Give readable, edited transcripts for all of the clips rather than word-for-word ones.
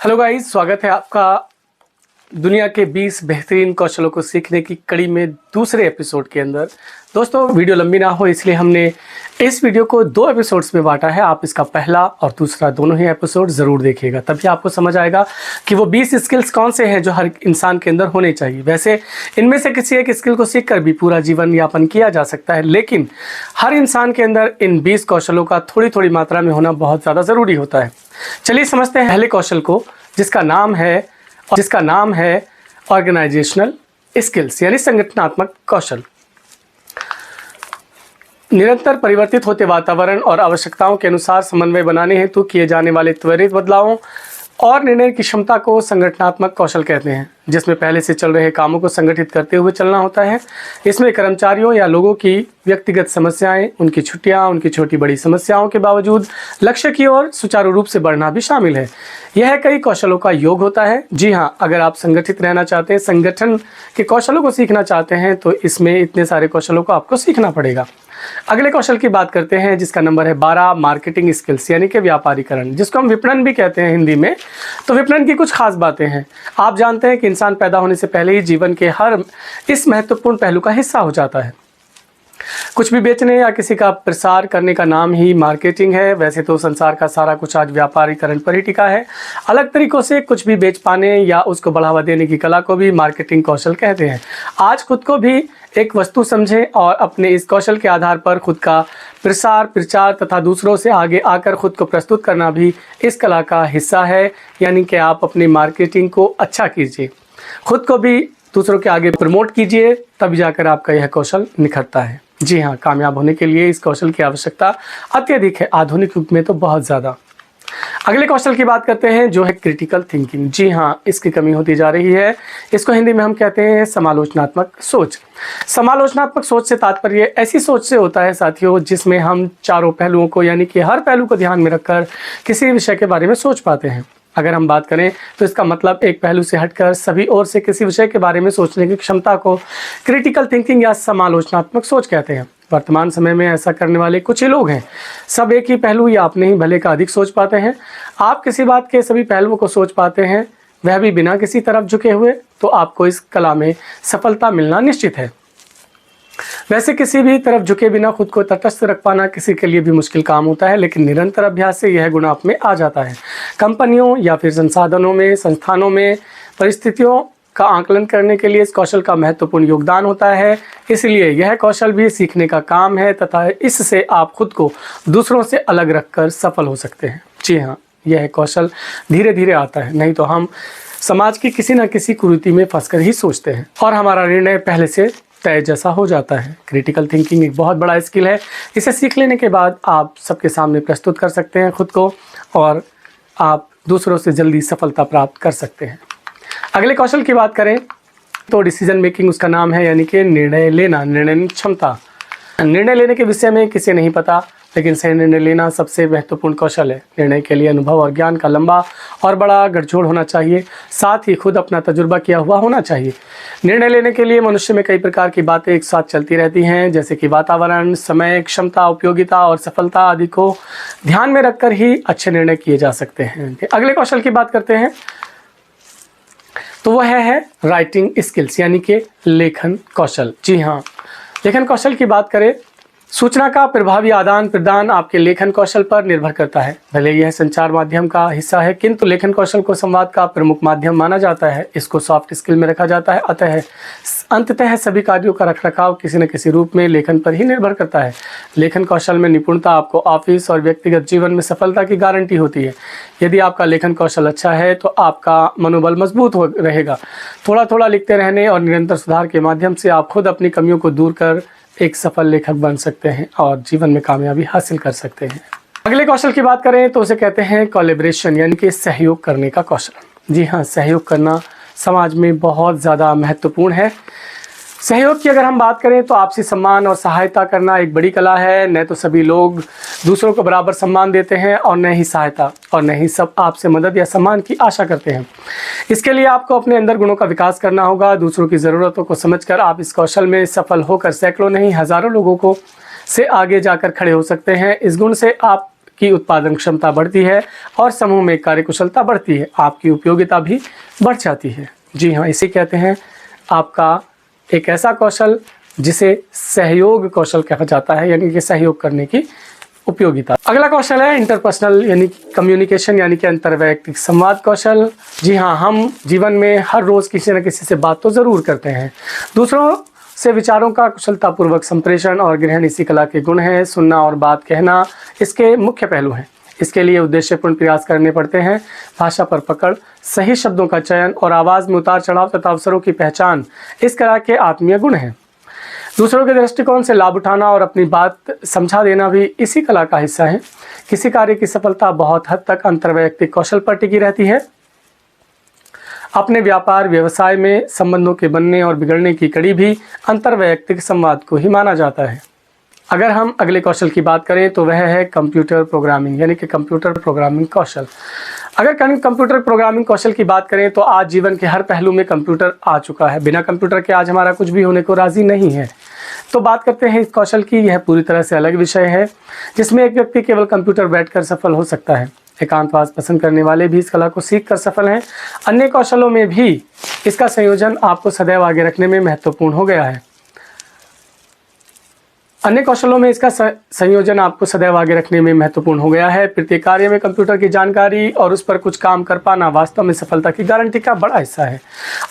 Hello guys, स्वागत है आपका दुनिया के 20 बेहतरीन कौशलों को सीखने की कड़ी में दूसरे एपिसोड के अंदर। दोस्तों, वीडियो लंबी ना हो इसलिए हमने इस वीडियो को 2 एपिसोड्स में बांटा है। आप इसका पहला और दूसरा दोनों ही एपिसोड ज़रूर देखिएगा, तभी आपको समझ आएगा कि वो 20 स्किल्स कौन से हैं जो हर इंसान के अंदर होने चाहिए। वैसे इनमें से किसी एक स्किल को सीख कर भी पूरा जीवन यापन किया जा सकता है, लेकिन हर इंसान के अंदर इन 20 कौशलों का थोड़ी थोड़ी मात्रा में होना बहुत ज़्यादा ज़रूरी होता है। चलिए समझते हैं पहले कौशल को, जिसका नाम है ऑर्गेनाइजेशनल स्किल्स यानी संगठनात्मक कौशल। निरंतर परिवर्तित होते वातावरण और आवश्यकताओं के अनुसार समन्वय बनाने हेतु किए जाने वाले त्वरित बदलावों और निर्णय की क्षमता को संगठनात्मक कौशल कहते हैं, जिसमें पहले से चल रहे कामों को संगठित करते हुए चलना होता है। इसमें कर्मचारियों या लोगों की व्यक्तिगत समस्याएं, उनकी छुट्टियां, उनकी छोटी बड़ी समस्याओं के बावजूद लक्ष्य की ओर सुचारू रूप से बढ़ना भी शामिल है। यह कई कौशलों का योग होता है। जी हाँ, अगर आप संगठित रहना चाहते हैं, संगठन के कौशलों को सीखना चाहते हैं, तो इसमें इतने सारे कौशलों को आपको सीखना पड़ेगा। अगले कौशल की बात करते हैं, जिसका नंबर है 12, मार्केटिंग स्किल्स यानी कि व्यापारीकरण, जिसको हम विपणन भी कहते हैं हिंदी में। तो विपणन की कुछ खास बातें हैं। आप जानते हैं कि इंसान पैदा होने से पहले ही जीवन के हर इस महत्वपूर्ण पहलू का हिस्सा हो जाता है। कुछ भी बेचने या किसी का प्रसार करने का नाम ही मार्केटिंग है। वैसे तो संसार का सारा कुछ आज व्यापारीकरण पर ही टिका है। अलग तरीकों से कुछ भी बेच पाने या उसको बढ़ावा देने की कला को भी मार्केटिंग कौशल कहते हैं। आज खुद को भी एक वस्तु समझें और अपने इस कौशल के आधार पर खुद का प्रचार तथा दूसरों से आगे आकर खुद को प्रस्तुत करना भी इस कला का हिस्सा है। यानी कि आप अपनी मार्केटिंग को अच्छा कीजिए, खुद को भी दूसरों के आगे प्रमोट कीजिए, तब जाकर आपका यह कौशल निखरता है। जी हाँ, कामयाब होने के लिए इस कौशल की आवश्यकता अत्यधिक है, आधुनिक युग में तो बहुत ज़्यादा। अगले कौशल की बात करते हैं, जो है क्रिटिकल थिंकिंग। जी हाँ, इसकी कमी होती जा रही है। इसको हिंदी में हम कहते हैं समालोचनात्मक सोच। समालोचनात्मक सोच से तात्पर्य ऐसी सोच से होता है साथियों, जिसमें हम चारों पहलुओं को यानी कि हर पहलू को ध्यान में रखकर किसी विषय के बारे में सोच पाते हैं। अगर हम बात करें तो इसका मतलब एक पहलू से हटकर सभी ओर से किसी विषय के बारे में सोचने की क्षमता को क्रिटिकल थिंकिंग या समालोचनात्मक सोच कहते हैं। वर्तमान समय में ऐसा करने वाले कुछ ही लोग हैं। सब एक ही पहलू या अपने ही भले का अधिक सोच पाते हैं। आप किसी बात के सभी पहलुओं को सोच पाते हैं, वह भी बिना किसी तरफ झुके हुए, तो आपको इस कला में सफलता मिलना निश्चित है। वैसे किसी भी तरफ झुके बिना खुद को तटस्थ रख पाना किसी के लिए भी मुश्किल काम होता है, लेकिन निरंतर अभ्यास से यह गुण आप में आ जाता है। कंपनियों या फिर संस्थानों में परिस्थितियों का आकलन करने के लिए इस कौशल का महत्वपूर्ण योगदान होता है। इसलिए यह कौशल भी सीखने का काम है तथा इससे आप खुद को दूसरों से अलग रखकर सफल हो सकते हैं। जी हाँ, यह कौशल धीरे धीरे आता है, नहीं तो हम समाज की किसी न किसी कुरीति में फंसकर ही सोचते हैं और हमारा निर्णय पहले से तय जैसा हो जाता है। क्रिटिकल थिंकिंग एक बहुत बड़ा स्किल है। इसे सीख लेने के बाद आप सबके सामने प्रस्तुत कर सकते हैं खुद को और आप दूसरों से जल्दी सफलता प्राप्त कर सकते हैं। अगले कौशल की बात करें तो डिसीजन मेकिंग उसका नाम है, यानी कि निर्णय लेना, निर्णय क्षमता। निर्णय लेने के विषय में किसे नहीं पता, लेकिन सही निर्णय लेना सबसे महत्वपूर्ण कौशल है। निर्णय के लिए अनुभव और ज्ञान का लंबा और बड़ा गठजोड़ होना चाहिए, साथ ही खुद अपना तजुर्बा किया हुआ होना चाहिए। निर्णय लेने के लिए मनुष्य में कई प्रकार की बातें एक साथ चलती रहती हैं, जैसे कि वातावरण, समय, क्षमता, उपयोगिता और सफलता आदि को ध्यान में रखकर ही अच्छे निर्णय किए जा सकते हैं। अगले कौशल की बात करते हैं तो वह है राइटिंग स्किल्स यानी कि लेखन कौशल। जी हाँ, लेखन कौशल की बात करें, सूचना का प्रभावी आदान प्रदान आपके लेखन कौशल पर निर्भर करता है। भले यह संचार माध्यम का हिस्सा है, किंतु लेखन कौशल को संवाद का प्रमुख माध्यम माना जाता है। इसको सॉफ्ट स्किल में रखा जाता है। अंततः सभी कार्यों का रखरखाव किसी न किसी रूप में लेखन पर ही निर्भर करता है। लेखन कौशल में निपुणता आपको ऑफिस और व्यक्तिगत जीवन में सफलता की गारंटी होती है। यदि आपका लेखन कौशल अच्छा है तो आपका मनोबल मजबूत रहेगा। थोड़ा थोड़ा लिखते रहने और निरंतर सुधार के माध्यम से आप खुद अपनी कमियों को दूर कर एक सफल लेखक बन सकते हैं और जीवन में कामयाबी हासिल कर सकते हैं। अगले कौशल की बात करें तो उसे कहते हैं कोलैबोरेशन यानी कि सहयोग करने का कौशल। जी हाँ, सहयोग करना समाज में बहुत ज़्यादा महत्वपूर्ण है। सहयोग की अगर हम बात करें तो आपसी सम्मान और सहायता करना एक बड़ी कला है। न तो सभी लोग दूसरों को बराबर सम्मान देते हैं और न ही सहायता, और न ही सब आपसे मदद या सम्मान की आशा करते हैं। इसके लिए आपको अपने अंदर गुणों का विकास करना होगा। दूसरों की ज़रूरतों को समझकर आप इस कौशल में सफल होकर सैकड़ों नहीं हज़ारों लोगों को से आगे जाकर खड़े हो सकते हैं। इस गुण से आप आपकी उत्पादन क्षमता बढ़ती है और समूह में कार्यकुशलता बढ़ती है, आपकी उपयोगिता भी बढ़ जाती है। जी हाँ, इसे कहते हैं आपका एक ऐसा कौशल जिसे सहयोग कौशल कहा जाता है, यानी कि सहयोग करने की उपयोगिता। अगला कौशल है इंटरपर्सनल यानी कम्युनिकेशन यानी कि अंतर्वैयक्तिक संवाद कौशल। जी हाँ, हम जीवन में हर रोज़ किसी न किसी से बात तो ज़रूर करते हैं। दूसरों से विचारों का कुशलतापूर्वक संप्रेषण और ग्रहण इसी कला के गुण हैं। सुनना और बात कहना इसके मुख्य पहलू हैं। इसके लिए उद्देश्यपूर्ण प्रयास करने पड़ते हैं। भाषा पर पकड़, सही शब्दों का चयन और आवाज़ में उतार चढ़ाव तथा अवसरों की पहचान इस कला के आत्मीय गुण हैं। दूसरों के दृष्टिकोण से लाभ उठाना और अपनी बात समझा देना भी इसी कला का हिस्सा है। किसी कार्य की सफलता बहुत हद तक अंतर्वैयक्तिक कौशल पर टिकी रहती है। अपने व्यापार व्यवसाय में संबंधों के बनने और बिगड़ने की कड़ी भी अंतर्वैयक्तिक संवाद को ही माना जाता है। अगर हम अगले कौशल की बात करें तो वह है कंप्यूटर प्रोग्रामिंग यानी कि कंप्यूटर प्रोग्रामिंग कौशल। अगर कंप्यूटर प्रोग्रामिंग कौशल की बात करें तो आज जीवन के हर पहलू में कंप्यूटर आ चुका है। बिना कंप्यूटर के आज हमारा कुछ भी होने को राज़ी नहीं है। तो बात करते हैं इस कौशल की। यह पूरी तरह से अलग विषय है जिसमें एक व्यक्ति केवल कंप्यूटर बैठकर सफल हो सकता है। एकांतवास पसंद करने वाले भी इस कला को सीख कर सफल हैं। अन्य कौशलों में भी इसका संयोजन आपको सदैव आगे रखने में महत्वपूर्ण हो गया है। प्रत्येक कार्य में कंप्यूटर की जानकारी और उस पर कुछ काम कर पाना वास्तव में सफलता की गारंटी का बड़ा हिस्सा है।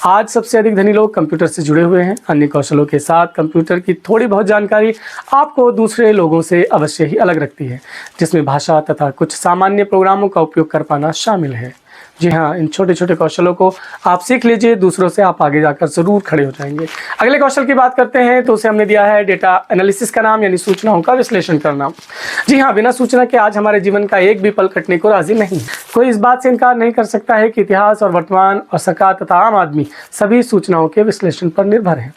आज सबसे अधिक धनी लोग कंप्यूटर से जुड़े हुए हैं। अन्य कौशलों के साथ कंप्यूटर की थोड़ी बहुत जानकारी आपको दूसरे लोगों से अवश्य ही अलग रखती है, जिसमें भाषा तथा कुछ सामान्य प्रोग्रामों का उपयोग कर पाना शामिल है। जी हाँ, इन छोटे छोटे कौशलों को आप सीख लीजिए, दूसरों से आप आगे जाकर ज़रूर खड़े हो जाएंगे। अगले कौशल की बात करते हैं तो उसे हमने दिया है डेटा एनालिसिस का नाम, यानी सूचनाओं का विश्लेषण करना। जी हाँ, बिना सूचना के आज हमारे जीवन का एक भी पल कटने को राजी नहीं। कोई इस बात से इनकार नहीं कर सकता है कि इतिहास और वर्तमान और सरकार तथा आम आदमी सभी सूचनाओं के विश्लेषण पर निर्भर है।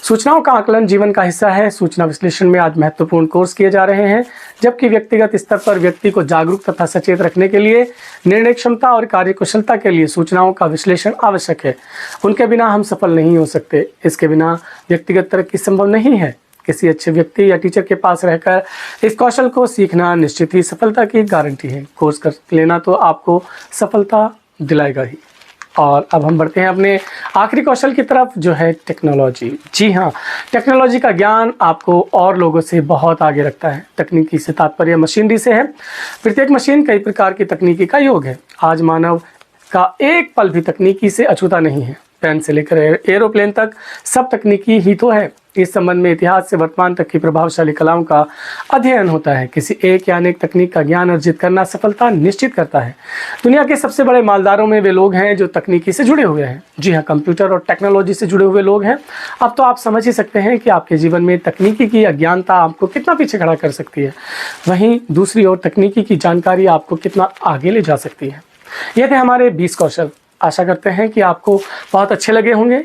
सूचनाओं का आकलन जीवन का हिस्सा है। सूचना विश्लेषण में आज महत्वपूर्ण कोर्स किए जा रहे हैं, जबकि व्यक्तिगत स्तर पर व्यक्ति को जागरूक तथा सचेत रखने के लिए निर्णय क्षमता और कार्यकुशलता के लिए सूचनाओं का विश्लेषण आवश्यक है। उनके बिना हम सफल नहीं हो सकते। इसके बिना व्यक्तिगत तरक्की संभव नहीं है। किसी अच्छे व्यक्ति या टीचर के पास रहकर इस कौशल को सीखना निश्चित ही सफलता की गारंटी है। कोर्स कर लेना तो आपको सफलता दिलाएगा ही। और अब हम बढ़ते हैं अपने आखिरी कौशल की तरफ, जो है टेक्नोलॉजी। जी हाँ, टेक्नोलॉजी का ज्ञान आपको और लोगों से बहुत आगे रखता है। तकनीकी से तात्पर्य मशीनरी से है। प्रत्येक मशीन कई प्रकार की तकनीकी का योग है। आज मानव का एक पल भी तकनीकी से अछूता नहीं है। पेन से लेकर एरोप्लेन तक सब तकनीकी ही तो है। इस संबंध में इतिहास से वर्तमान तक की प्रभावशाली कलाओं का अध्ययन होता है। किसी एक या अनेक तकनीक का ज्ञान अर्जित करना सफलता निश्चित करता है। दुनिया के सबसे बड़े मालदारों में वे लोग हैं जो तकनीकी से जुड़े हुए हैं। जी हाँ, कंप्यूटर और टेक्नोलॉजी से जुड़े हुए लोग हैं। अब तो आप समझ ही सकते हैं कि आपके जीवन में तकनीकी की अज्ञानता आपको कितना पीछे खड़ा कर सकती है, वहीं दूसरी ओर तकनीकी की जानकारी आपको कितना आगे ले जा सकती है। ये थे हमारे 20 कौशल। आशा करते हैं कि आपको बहुत अच्छे लगे होंगे।